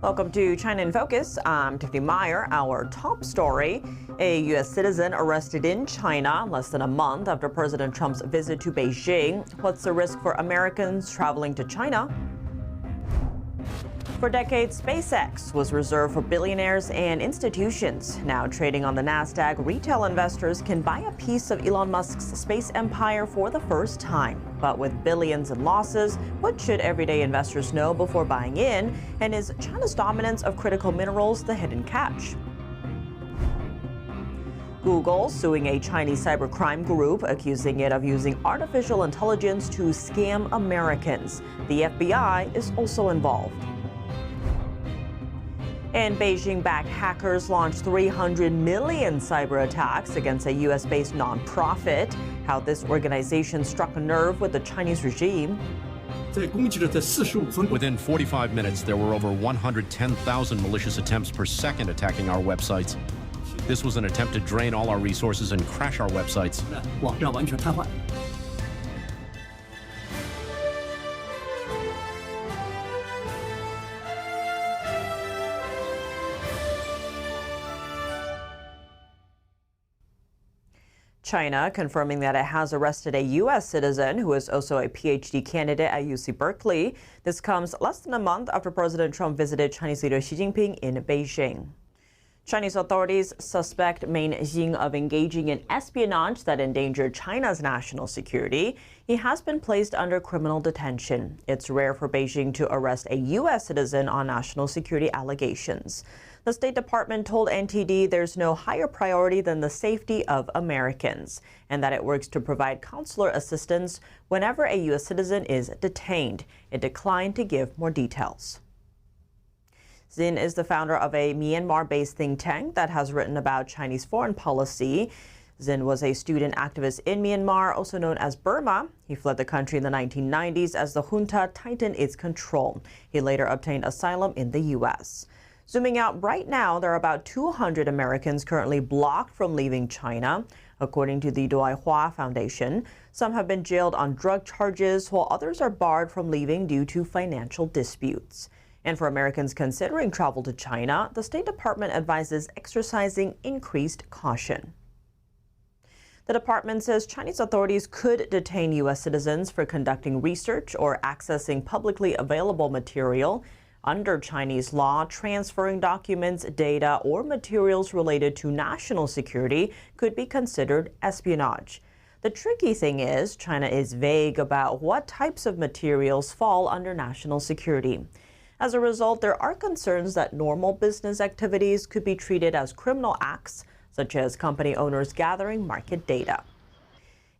Welcome to China in Focus. I'm Tiffany Meyer. Our top story, a U.S. citizen arrested in China less than a month after President Trump's visit to Beijing. What's the risk for Americans traveling to China? For decades, SpaceX was reserved for billionaires and institutions. Now trading on the NASDAQ, retail investors can buy a piece of Elon Musk's space empire for the first time. But with billions in losses, what should everyday investors know before buying in? And is China's dominance of critical minerals the hidden catch? Google suing a Chinese cybercrime group, accusing it of using artificial intelligence to scam Americans. The FBI is also involved. And Beijing-backed hackers launched 300 million cyber attacks against a U.S.-based nonprofit. How this organization struck a nerve with the Chinese regime. Within 45 minutes, there were over 110,000 malicious attempts per second attacking our websites. This was an attempt to drain all our resources and crash our websites. China confirming that it has arrested a U.S. citizen who is also a PhD candidate at UC Berkeley. This comes less than a month after President Trump visited Chinese leader Xi Jinping in Beijing. Chinese authorities suspect Meng Jing of engaging in espionage that endangered China's national security. He has been placed under criminal detention. It's rare for Beijing to arrest a U.S. citizen on national security allegations. The State Department told NTD there's no higher priority than the safety of Americans, and that it works to provide consular assistance whenever a U.S. citizen is detained. It declined to give more details. Zin is the founder of a Myanmar-based think tank that has written about Chinese foreign policy. Zin was a student activist in Myanmar, also known as Burma. He fled the country in the 1990s as the junta tightened its control. He later obtained asylum in the U.S. Zooming out right now, there are about 200 Americans currently blocked from leaving China, according to the Doi Hua Foundation. Some have been jailed on drug charges, while others are barred from leaving due to financial disputes. And for Americans considering travel to China, the State Department advises exercising increased caution. The department says Chinese authorities could detain U.S. citizens for conducting research or accessing publicly available material. Under Chinese law, transferring documents, data, or materials related to national security could be considered espionage. The tricky thing is, China is vague about what types of materials fall under national security. As a result, there are concerns that normal business activities could be treated as criminal acts, such as company owners gathering market data.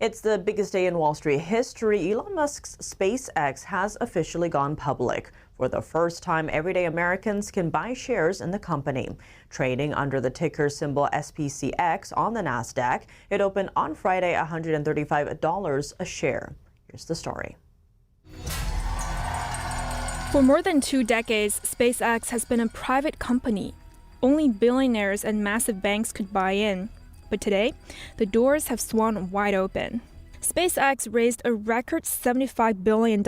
It's the biggest day in Wall Street history. Elon Musk's SpaceX has officially gone public. For the first time, everyday Americans can buy shares in the company. Trading under the ticker symbol SPCX on the NASDAQ, it opened on Friday at $135 a share. Here's the story. For more than 2 decades, SpaceX has been a private company. Only billionaires and massive banks could buy in. But today, the doors have swung wide open. SpaceX raised a record $75 billion,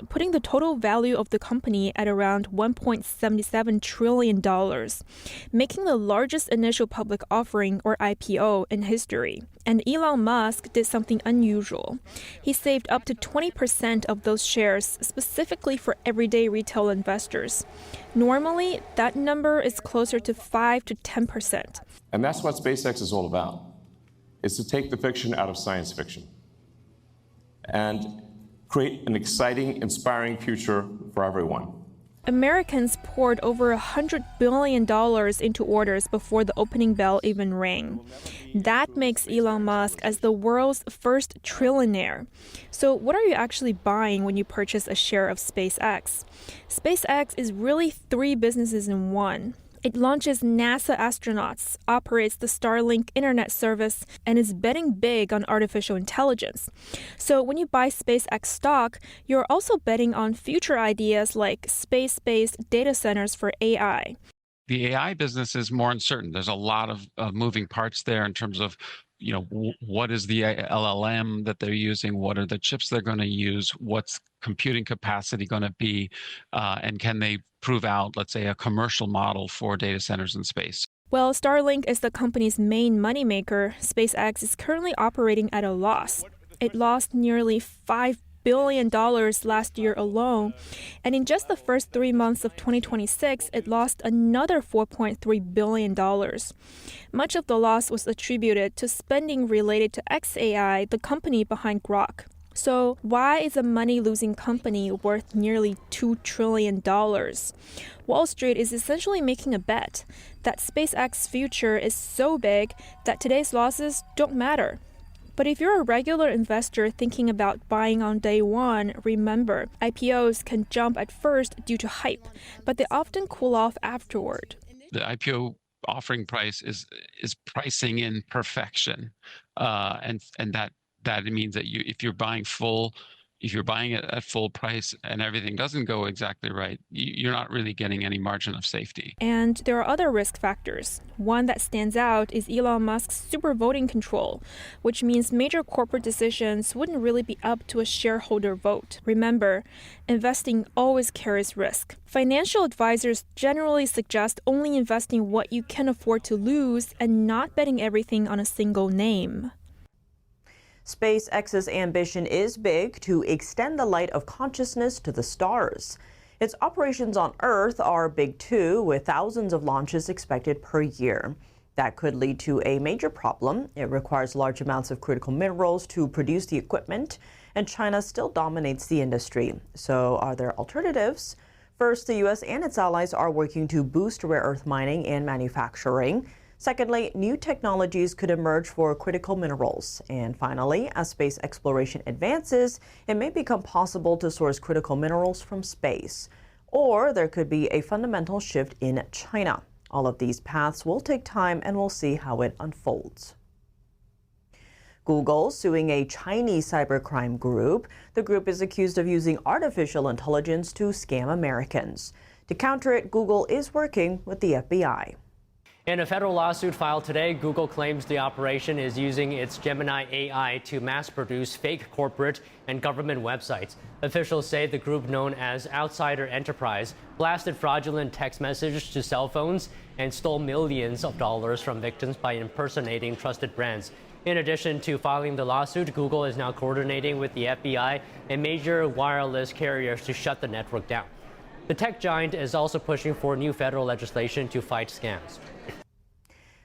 putting the total value of the company at around $1.77 trillion, making the largest initial public offering, or IPO, in history. And Elon Musk did something unusual. He saved up to 20% of those shares specifically for everyday retail investors. Normally, that number is closer to 5 to 10%. And that's what SpaceX is all about, is to take the fiction out of science fiction and create an exciting, inspiring future for everyone. Americans poured over $100 billion into orders before the opening bell even rang. That makes Elon Musk as the world's first trillionaire. So what are you actually buying when you purchase a share of SpaceX? SpaceX is really 3 businesses in one. It launches NASA astronauts, operates the Starlink internet service, and is betting big on artificial intelligence. So when you buy SpaceX stock, you're also betting on future ideas like space-based data centers for AI. The AI business is more uncertain. There's a lot of moving parts there in terms of what is the LLM that they're using? What are the chips they're going to use? What's computing capacity going to be? And can they prove out, let's say, a commercial model for data centers in space? While Starlink is the company's main moneymaker, SpaceX is currently operating at a loss. It lost nearly $5 billion last year alone, and in just the first 3 months of 2026, it lost another $4.3 billion. Much of the loss was attributed to spending related to xAI, the company behind Grok. So why is a money-losing company worth nearly $2 trillion? Wall Street is essentially making a bet that SpaceX's future is so big that today's losses don't matter. But if you're a regular investor thinking about buying on day one, remember, IPOs can jump at first due to hype, but they often cool off afterward. The IPO offering price is pricing in perfection, and that means that if you're buying it at full price and everything doesn't go exactly right, you're not really getting any margin of safety. And there are other risk factors. One that stands out is Elon Musk's super voting control, which means major corporate decisions wouldn't really be up to a shareholder vote. Remember, investing always carries risk. Financial advisors generally suggest only investing what you can afford to lose and not betting everything on a single name. SpaceX's ambition is big: to extend the light of consciousness to the stars. Its operations on Earth are big too, with thousands of launches expected per year. That could lead to a major problem. It requires large amounts of critical minerals to produce the equipment, and China still dominates the industry. So are there alternatives? First, the U.S. and its allies are working to boost rare earth mining and manufacturing. Secondly, new technologies could emerge for critical minerals. And finally, as space exploration advances, it may become possible to source critical minerals from space. Or there could be a fundamental shift in China. All of these paths will take time, and we'll see how it unfolds. Google suing a Chinese cybercrime group. The group is accused of using artificial intelligence to scam Americans. To counter it, Google is working with the FBI. In a federal lawsuit filed today, Google claims the operation is using its Gemini AI to mass-produce fake corporate and government websites. Officials say the group, known as Outsider Enterprise, blasted fraudulent text messages to cell phones and stole millions of dollars from victims by impersonating trusted brands. In addition to filing the lawsuit, Google is now coordinating with the FBI and major wireless carriers to shut the network down. The tech giant is also pushing for new federal legislation to fight scams.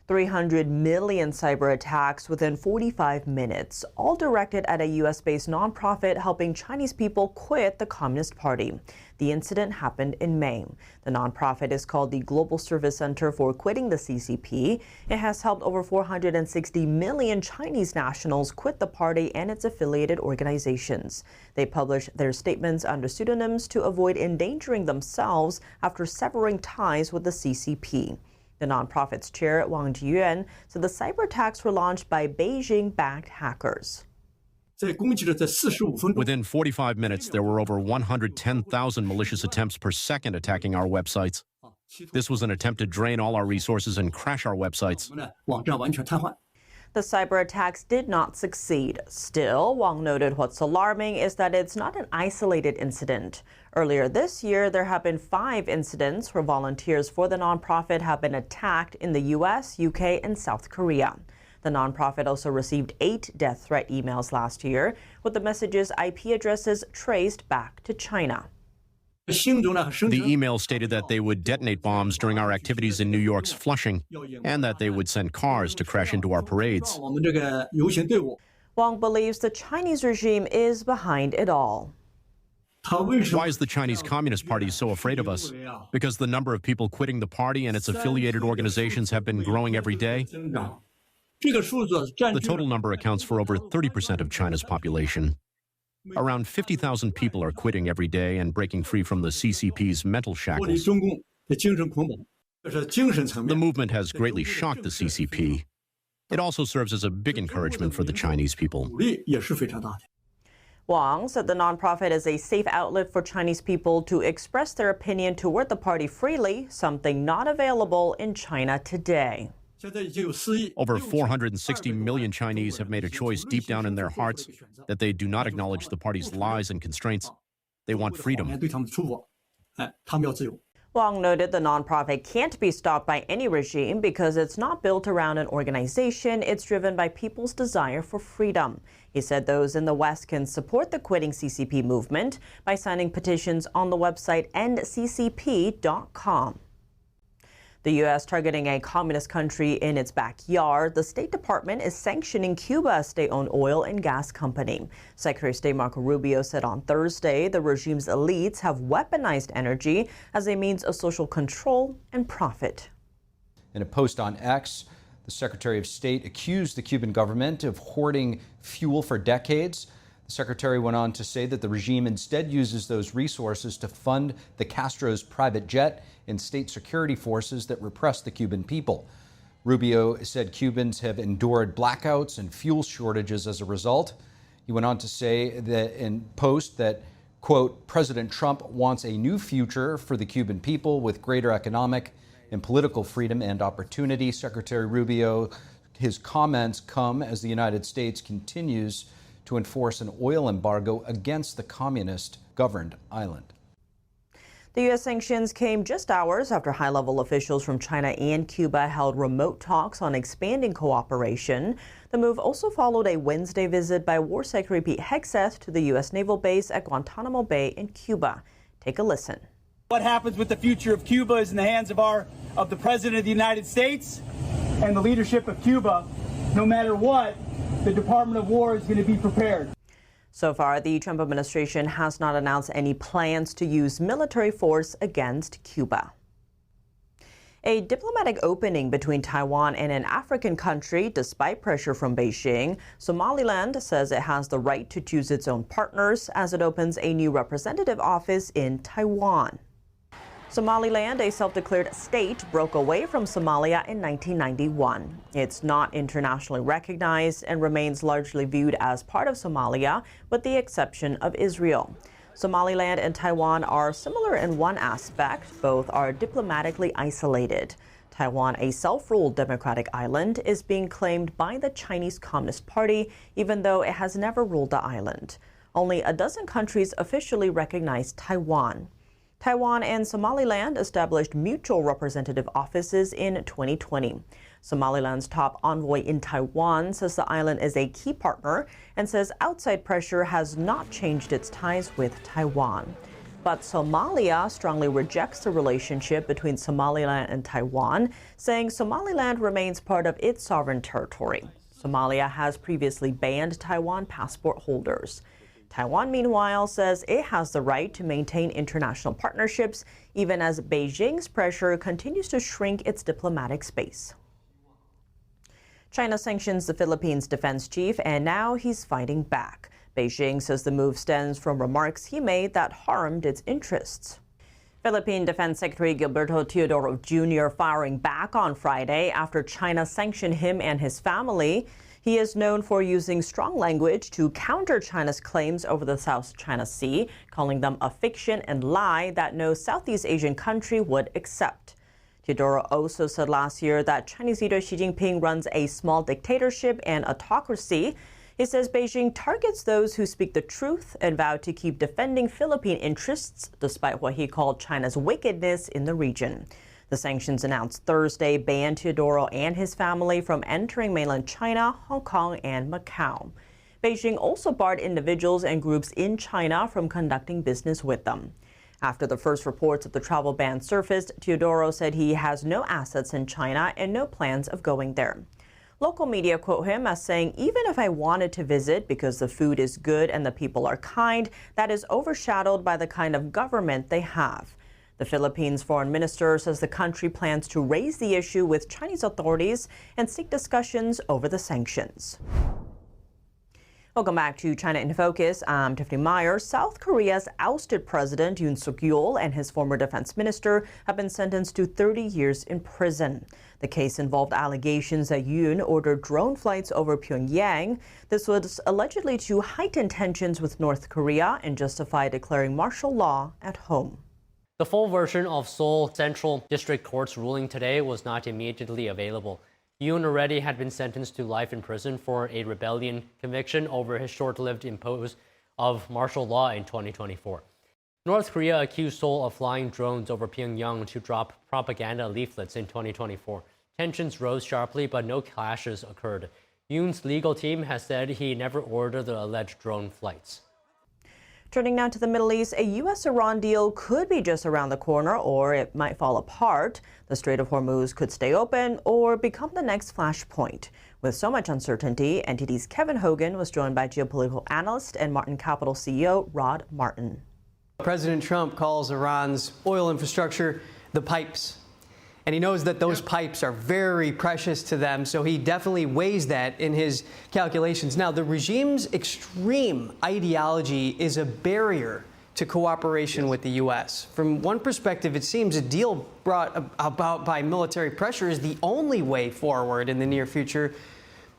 300 million cyber attacks within 45 minutes, all directed at a U.S.-based nonprofit helping Chinese people quit the Communist Party. The incident happened in May. The nonprofit is called the Global Service Center for Quitting the CCP. It has helped over 460 million Chinese nationals quit the party and its affiliated organizations. They publish their statements under pseudonyms to avoid endangering themselves after severing ties with the CCP. The nonprofit's chair, Wang Jiyuan, said the cyber attacks were launched by Beijing-backed hackers. Within 45 minutes, there were over 110,000 malicious attempts per second attacking our websites. This was an attempt to drain all our resources and crash our websites. The cyber attacks did not succeed. Still, Wang noted what's alarming is that it's not an isolated incident. Earlier this year, there have been 5 incidents where volunteers for the nonprofit have been attacked in the U.S., UK, and South Korea. The nonprofit also received 8 death threat emails last year, with the messages' IP addresses traced back to China. The email stated that they would detonate bombs during our activities in New York's Flushing, and that they would send cars to crash into our parades. Wang believes the Chinese regime is behind it all. Why is the Chinese Communist Party so afraid of us? Because the number of people quitting the party and its affiliated organizations have been growing every day. The total number accounts for over 30% of China's population. Around 50,000 people are quitting every day and breaking free from the CCP's mental shackles. The movement has greatly shocked the CCP. It also serves as a big encouragement for the Chinese people. Wang said the nonprofit is a safe outlet for Chinese people to express their opinion toward the party freely, something not available in China today. Over 460 million Chinese have made a choice deep down in their hearts that they do not acknowledge the party's lies and constraints. They want freedom. Wang noted the nonprofit can't be stopped by any regime because it's not built around an organization. It's driven by people's desire for freedom. He said those in the West can support the Quitting CCP movement by signing petitions on the website endccp.com. The U.S. targeting a communist country in its backyard. The State Department is sanctioning Cuba, a state-owned oil and gas company. Secretary of State Marco Rubio said on Thursday the regime's elites have weaponized energy as a means of social control and profit. In a post on X, the Secretary of State accused the Cuban government of hoarding fuel for decades. The secretary went on to say that the regime instead uses those resources to fund the Castro's private jet and state security forces that repress the Cuban people. Rubio said Cubans have endured blackouts and fuel shortages as a result. He went on to say that in post that, quote, President Trump wants a new future for the Cuban people with greater economic and political freedom and opportunity. Secretary Rubio, his comments come as the United States continues to enforce an oil embargo against the communist-governed island. The U.S. sanctions came just hours after high-level officials from China and Cuba held remote talks on expanding cooperation. The move also followed a Wednesday visit by War Secretary Pete Hegseth to the U.S. naval base at Guantanamo Bay in Cuba. Take a listen. What happens with the future of Cuba is in the hands of the President of the United States and the leadership of Cuba. No matter what, the Department of War is going to be prepared. So far, the Trump administration has not announced any plans to use military force against Cuba. A diplomatic opening between Taiwan and an African country, despite pressure from Beijing. Somaliland says it has the right to choose its own partners as it opens a new representative office in Taiwan. Somaliland, a self-declared state, broke away from Somalia in 1991. It's not internationally recognized and remains largely viewed as part of Somalia, with the exception of Israel. Somaliland and Taiwan are similar in one aspect. Both are diplomatically isolated. Taiwan, a self-ruled democratic island, is being claimed by the Chinese Communist Party, even though it has never ruled the island. Only a dozen countries officially recognize Taiwan. Taiwan and Somaliland established mutual representative offices in 2020. Somaliland's top envoy in Taiwan says the island is a key partner and says outside pressure has not changed its ties with Taiwan. But Somalia strongly rejects the relationship between Somaliland and Taiwan, saying Somaliland remains part of its sovereign territory. Somalia has previously banned Taiwan passport holders. Taiwan, meanwhile, says it has the right to maintain international partnerships, even as Beijing's pressure continues to shrink its diplomatic space. China sanctions the Philippines' defense chief, and now he's fighting back. Beijing says the move stems from remarks he made that harmed its interests. Philippine Defense Secretary Gilberto Teodoro Jr. firing back on Friday after China sanctioned him and his family. He is known for using strong language to counter China's claims over the South China Sea, calling them a fiction and lie that no Southeast Asian country would accept. Teodoro also said last year that Chinese leader Xi Jinping runs a small dictatorship and autocracy. He says Beijing targets those who speak the truth and vowed to keep defending Philippine interests despite what he called China's wickedness in the region. The sanctions announced Thursday banned Teodoro and his family from entering mainland China, Hong Kong, and Macau. Beijing also barred individuals and groups in China from conducting business with them. After the first reports of the travel ban surfaced, Teodoro said he has no assets in China and no plans of going there. Local media quote him as saying, "Even if I wanted to visit because the food is good and the people are kind, that is overshadowed by the kind of government they have." The Philippines foreign minister says the country plans to raise the issue with Chinese authorities and seek discussions over the sanctions. Welcome back to China in Focus. I'm Tiffany Meyer. South Korea's ousted president Yoon Suk-yeol and his former defense minister have been sentenced to 30 years in prison. The case involved allegations that Yoon ordered drone flights over Pyongyang. This was allegedly to heighten tensions with North Korea and justify declaring martial law at home. The full version of Seoul Central District Court's ruling today was not immediately available. Yoon already had been sentenced to life in prison for a rebellion conviction over his short-lived impose of martial law in 2024. North Korea accused Seoul of flying drones over Pyongyang to drop propaganda leaflets in 2024. Tensions rose sharply, but no clashes occurred. Yoon's legal team has said he never ordered the alleged drone flights. Turning now to the Middle East, a U.S.-Iran deal could be just around the corner, or it might fall apart. The Strait of Hormuz could stay open or become the next flashpoint. With so much uncertainty, NTD's Kevin Hogan was joined by geopolitical analyst and Martin Capital CEO Rod Martin. President Trump calls Iran's oil infrastructure the pipes. And he knows that those pipes are very precious to them, so he definitely weighs that in his calculations. Now, the regime's extreme ideology is a barrier to cooperation with the U.S. From one perspective, it seems a deal brought about by military pressure is the only way forward in the near future,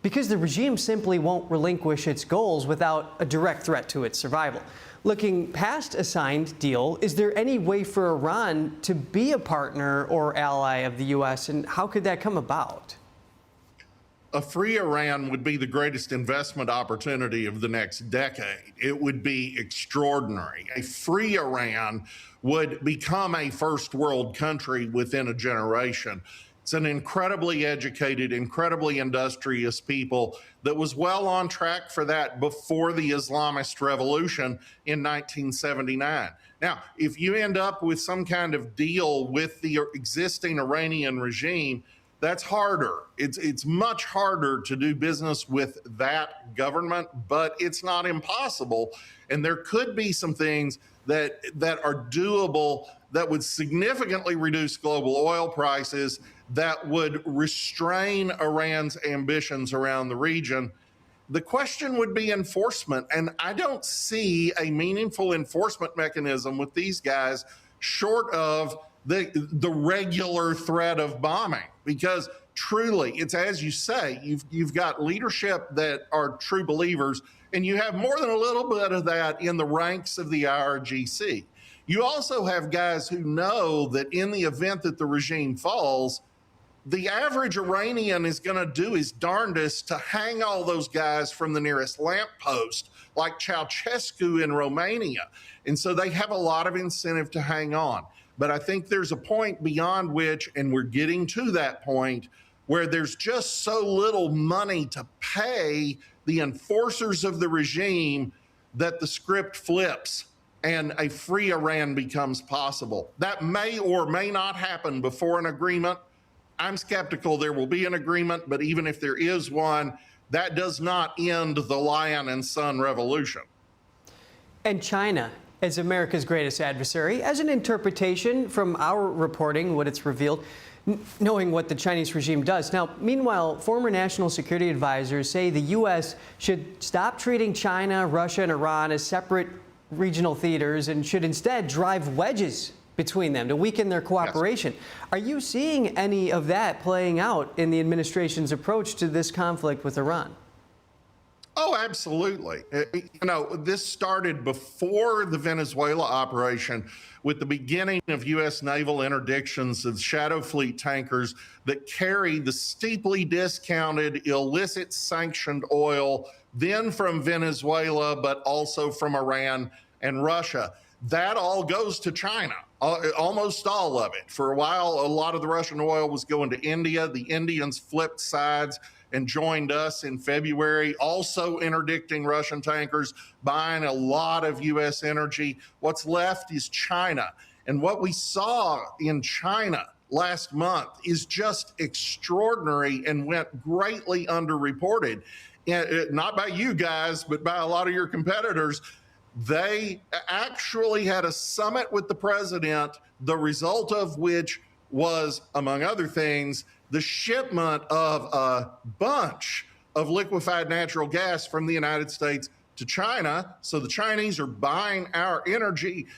because the regime simply won't relinquish its goals without a direct threat to its survival. Looking past a signed deal, is there any way for Iran to be a partner or ally of the U.S., and how could that come about? A free Iran would be the greatest investment opportunity of the next decade. It would be extraordinary. A free Iran would become a first world country within a generation. It's an incredibly educated, incredibly industrious people that was well on track for that before the Islamist revolution in 1979. Now, if you end up with some kind of deal with the existing Iranian regime, that's harder. It's much harder to do business with that government, but it's not impossible. And there could be some things that are doable that would significantly reduce global oil prices, that would restrain Iran's ambitions around the region. The question would be enforcement, and I don't see a meaningful enforcement mechanism with these guys short of the regular threat of bombing, because truly, it's as you say, you've got leadership that are true believers, and you have more than a little bit of that in the ranks of the IRGC. You also have guys who know that in the event that the regime falls, the average Iranian is going to do his darndest to hang all those guys from the nearest lamppost, like Ceausescu in Romania. And so they have a lot of incentive to hang on. But I think there's a point beyond which, and we're getting to that point, where there's just so little money to pay the enforcers of the regime that the script flips and a free Iran becomes possible. That may or may not happen before an agreement. I'm skeptical there will be an agreement, but even if there is one, that does not end the lion and sun revolution. And China, as America's greatest adversary, as an interpretation from our reporting, what it's revealed, knowing what the Chinese regime does. Now, meanwhile, former national security advisors say the U.S. should stop treating China, Russia, and Iran as separate regional theaters and should instead drive wedges between them to weaken their cooperation. Yes. Are you seeing any of that playing out in the administration's approach to this conflict with Iran? Oh, absolutely. You know, this started before the Venezuela operation with the beginning of U.S. naval interdictions of shadow fleet tankers that carry the steeply discounted, illicit sanctioned oil, then from Venezuela, but also from Iran and Russia. That all goes to China, almost all of it. For a while, a lot of the Russian oil was going to India. The Indians flipped sides and joined us in February, also interdicting Russian tankers, buying a lot of U.S. energy. What's left is China. And what we saw in China last month is just extraordinary and went greatly underreported. Not by you guys, but by a lot of your competitors. They actually had a summit with the president, the result of which was, among other things, the shipment of a bunch of liquefied natural gas from the United States to China. So the Chinese are buying our energy.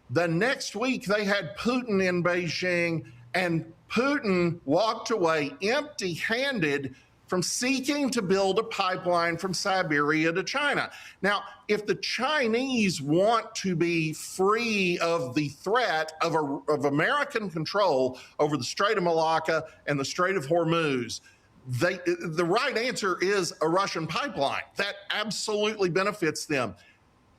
The next week, they had Putin in Beijing, and Putin walked away empty-handed from seeking to build a pipeline from Siberia to China. Now, if the Chinese want to be free of the threat of American control over the Strait of Malacca and the Strait of Hormuz, The right answer is a Russian pipeline. That absolutely benefits them.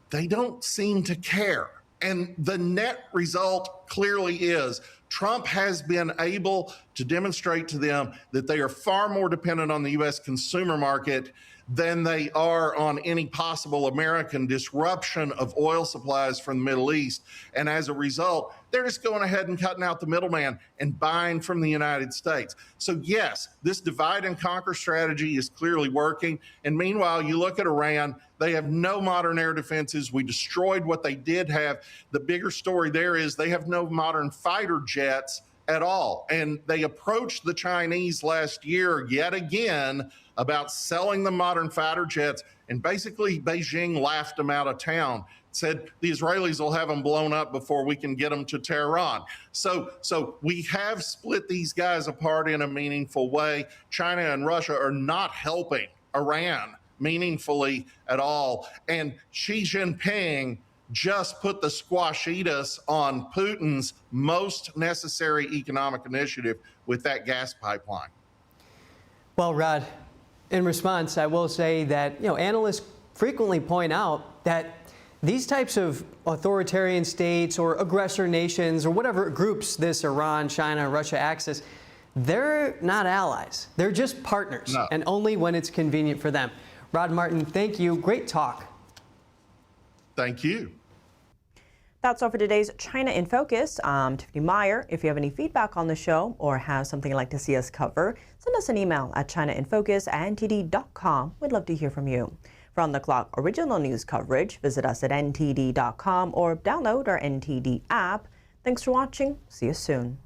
They don't seem to care. And the net result clearly is Trump has been able to demonstrate to them that they are far more dependent on the U.S. consumer market than they are on any possible American disruption of oil supplies from the Middle East. And as a result, they're just going ahead and cutting out the middleman and buying from the United States. So yes, this divide and conquer strategy is clearly working. And meanwhile, you look at Iran, they have no modern air defenses. We destroyed what they did have. The bigger story there is they have no modern fighter jets at all. And they approached the Chinese last year yet again about selling them modern fighter jets. And basically, Beijing laughed them out of town, said the Israelis will have them blown up before we can get them to Tehran. So we have split these guys apart in a meaningful way. China and Russia are not helping Iran meaningfully at all. And Xi Jinping just put the squashitas on Putin's most necessary economic initiative with that gas pipeline. Well, Rod, in response, I will say that, analysts frequently point out that these types of authoritarian states or aggressor nations or whatever groups this Iran, China, Russia axis, they're not allies. They're just partners, and only when it's convenient for them. Rod Martin, thank you. Great talk. Thank you. That's all for today's China in Focus. I'm Tiffany Meyer. If you have any feedback on the show or have something you'd like to see us cover, send us an email at chinainfocus@ntd.com. We'd love to hear from you. For On the Clock original news coverage, visit us at ntd.com or download our NTD app. Thanks for watching. See you soon.